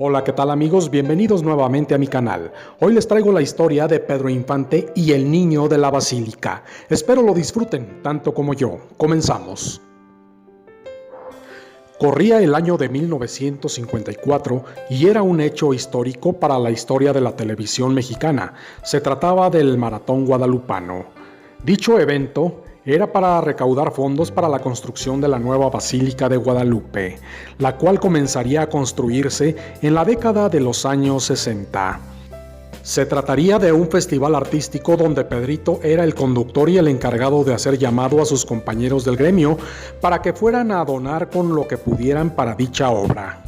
Hola, ¿qué tal amigos? Bienvenidos nuevamente a mi canal. Hoy les traigo la historia de Pedro Infante y el niño de la basílica. Espero lo disfruten tanto como yo. Comenzamos. Corría el año de 1954 y era un hecho histórico para la historia de la televisión mexicana. Se trataba del Maratón Guadalupano. Dicho evento era para recaudar fondos para la construcción de la nueva Basílica de Guadalupe, la cual comenzaría a construirse en la década de los años 60. Se trataría de un festival artístico donde Pedrito era el conductor y el encargado de hacer llamado a sus compañeros del gremio para que fueran a donar con lo que pudieran para dicha obra.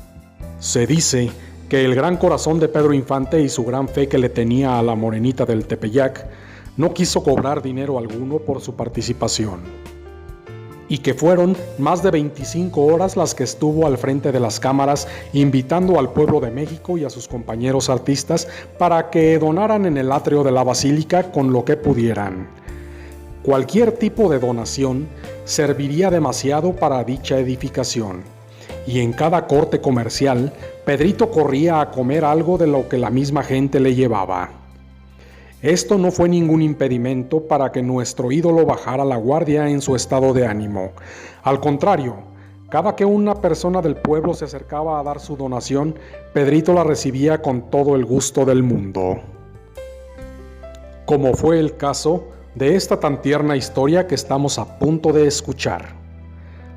Se dice que el gran corazón de Pedro Infante y su gran fe que le tenía a la morenita del Tepeyac no quiso cobrar dinero alguno por su participación, y que fueron más de 25 horas las que estuvo al frente de las cámaras invitando al pueblo de México y a sus compañeros artistas para que donaran en el atrio de la basílica con lo que pudieran. Cualquier tipo de donación serviría demasiado para dicha edificación, y en cada corte comercial, Pedrito corría a comer algo de lo que la misma gente le llevaba. Esto no fue ningún impedimento para que nuestro ídolo bajara la guardia en su estado de ánimo. Al contrario, cada que una persona del pueblo se acercaba a dar su donación, Pedrito la recibía con todo el gusto del mundo. Como fue el caso de esta tan tierna historia que estamos a punto de escuchar.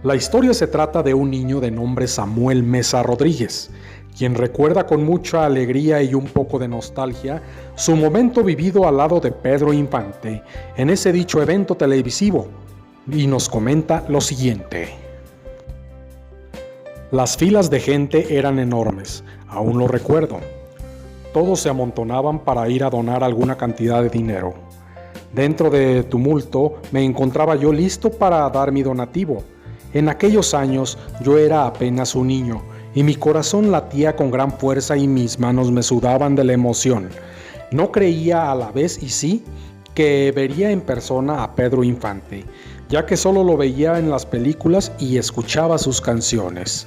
La historia se trata de un niño de nombre Samuel Mesa Rodríguez, quien recuerda con mucha alegría y un poco de nostalgia su momento vivido al lado de Pedro Infante en ese dicho evento televisivo, y nos comenta lo siguiente. Las filas de gente eran enormes, aún lo recuerdo. Todos se amontonaban para ir a donar alguna cantidad de dinero. Dentro de tumulto me encontraba yo listo para dar mi donativo. En aquellos años yo era apenas un niño, y mi corazón latía con gran fuerza y mis manos me sudaban de la emoción. No creía a la vez y sí que vería en persona a Pedro Infante, ya que solo lo veía en las películas y escuchaba sus canciones.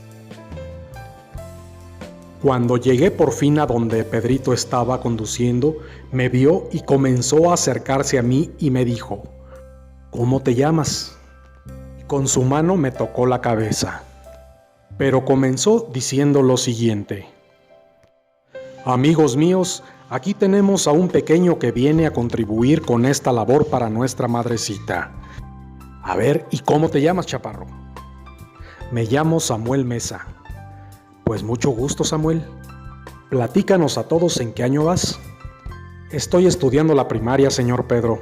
Cuando llegué por fin a donde Pedrito estaba conduciendo, me vio y comenzó a acercarse a mí y me dijo: ¿Cómo te llamas? Con su mano me tocó la cabeza. Pero comenzó diciendo lo siguiente: amigos míos, aquí tenemos a un pequeño que viene a contribuir con esta labor para nuestra madrecita. A ver, ¿y cómo te llamas, chaparro? Me llamo Samuel Mesa. Pues mucho gusto, Samuel. Platícanos a todos en qué año vas. Estoy estudiando la primaria, señor Pedro.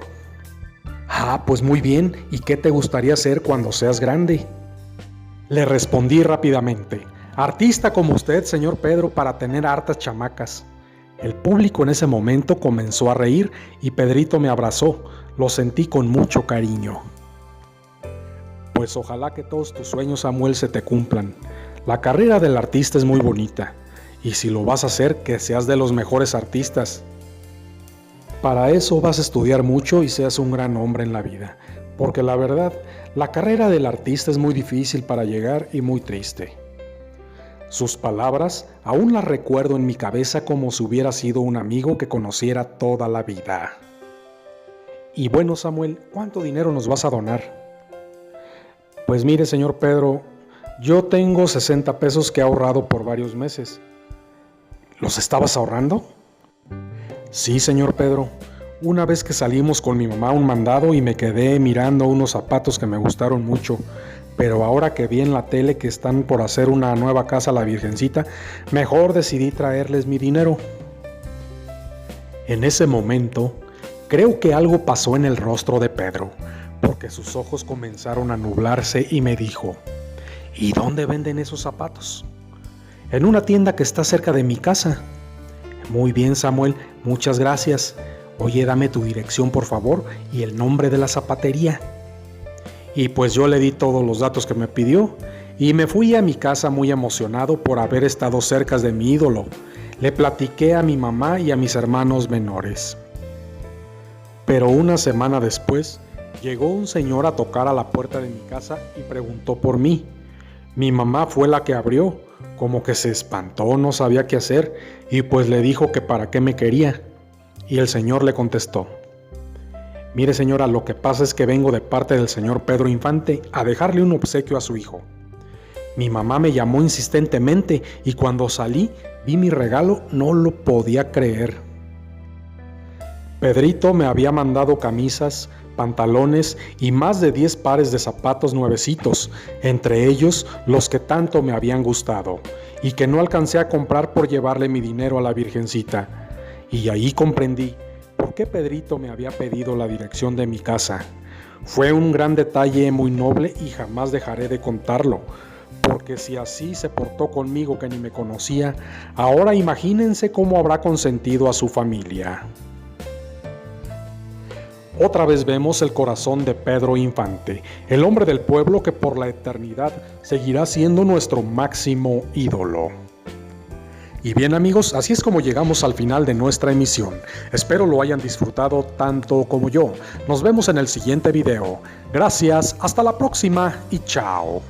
Ah, pues muy bien, ¿y qué te gustaría hacer cuando seas grande? Le respondí rápidamente: artista como usted, señor Pedro, para tener hartas chamacas. El público en ese momento comenzó a reír y Pedrito me abrazó. Lo sentí con mucho cariño. Pues ojalá que todos tus sueños, Samuel, se te cumplan. La carrera del artista es muy bonita, y si lo vas a hacer, que seas de los mejores artistas. Para eso vas a estudiar mucho y seas un gran hombre en la vida, porque la verdad, la carrera del artista es muy difícil para llegar y muy triste. Sus palabras aún las recuerdo en mi cabeza como si hubiera sido un amigo que conociera toda la vida. Y bueno, Samuel, ¿cuánto dinero nos vas a donar? Pues mire, señor Pedro, yo tengo 60 pesos que he ahorrado por varios meses. ¿Los estabas ahorrando? Sí, señor Pedro. Una vez que salimos con mi mamá a un mandado y me quedé mirando unos zapatos que me gustaron mucho, pero ahora que vi en la tele que están por hacer una nueva casa a la Virgencita, mejor decidí traerles mi dinero. En ese momento, creo que algo pasó en el rostro de Pedro, porque sus ojos comenzaron a nublarse y me dijo: ¿y dónde venden esos zapatos? En una tienda que está cerca de mi casa. Muy bien, Samuel, muchas gracias. Oye, dame tu dirección, por favor, y el nombre de la zapatería. Y pues yo le di todos los datos que me pidió y me fui a mi casa muy emocionado por haber estado cerca de mi ídolo. Le platiqué a mi mamá y a mis hermanos menores. Pero una semana después, llegó un señor a tocar a la puerta de mi casa y preguntó por mí. Mi mamá fue la que abrió, como que se espantó, no sabía qué hacer, y pues le dijo que para qué me quería. Y el señor le contestó: mire señora, lo que pasa es que vengo de parte del señor Pedro Infante a dejarle un obsequio a su hijo. Mi mamá me llamó insistentemente y cuando salí vi mi regalo, no lo podía creer. Pedrito me había mandado camisas, pantalones y más de 10 pares de zapatos nuevecitos, entre ellos los que tanto me habían gustado y que no alcancé a comprar por llevarle mi dinero a la Virgencita. Y ahí comprendí por qué Pedrito me había pedido la dirección de mi casa. Fue un gran detalle muy noble y jamás dejaré de contarlo, porque si así se portó conmigo que ni me conocía, ahora imagínense cómo habrá consentido a su familia. Otra vez vemos el corazón de Pedro Infante, el hombre del pueblo que por la eternidad seguirá siendo nuestro máximo ídolo. Y bien amigos, así es como llegamos al final de nuestra emisión. Espero lo hayan disfrutado tanto como yo. Nos vemos en el siguiente video. Gracias, hasta la próxima y chao.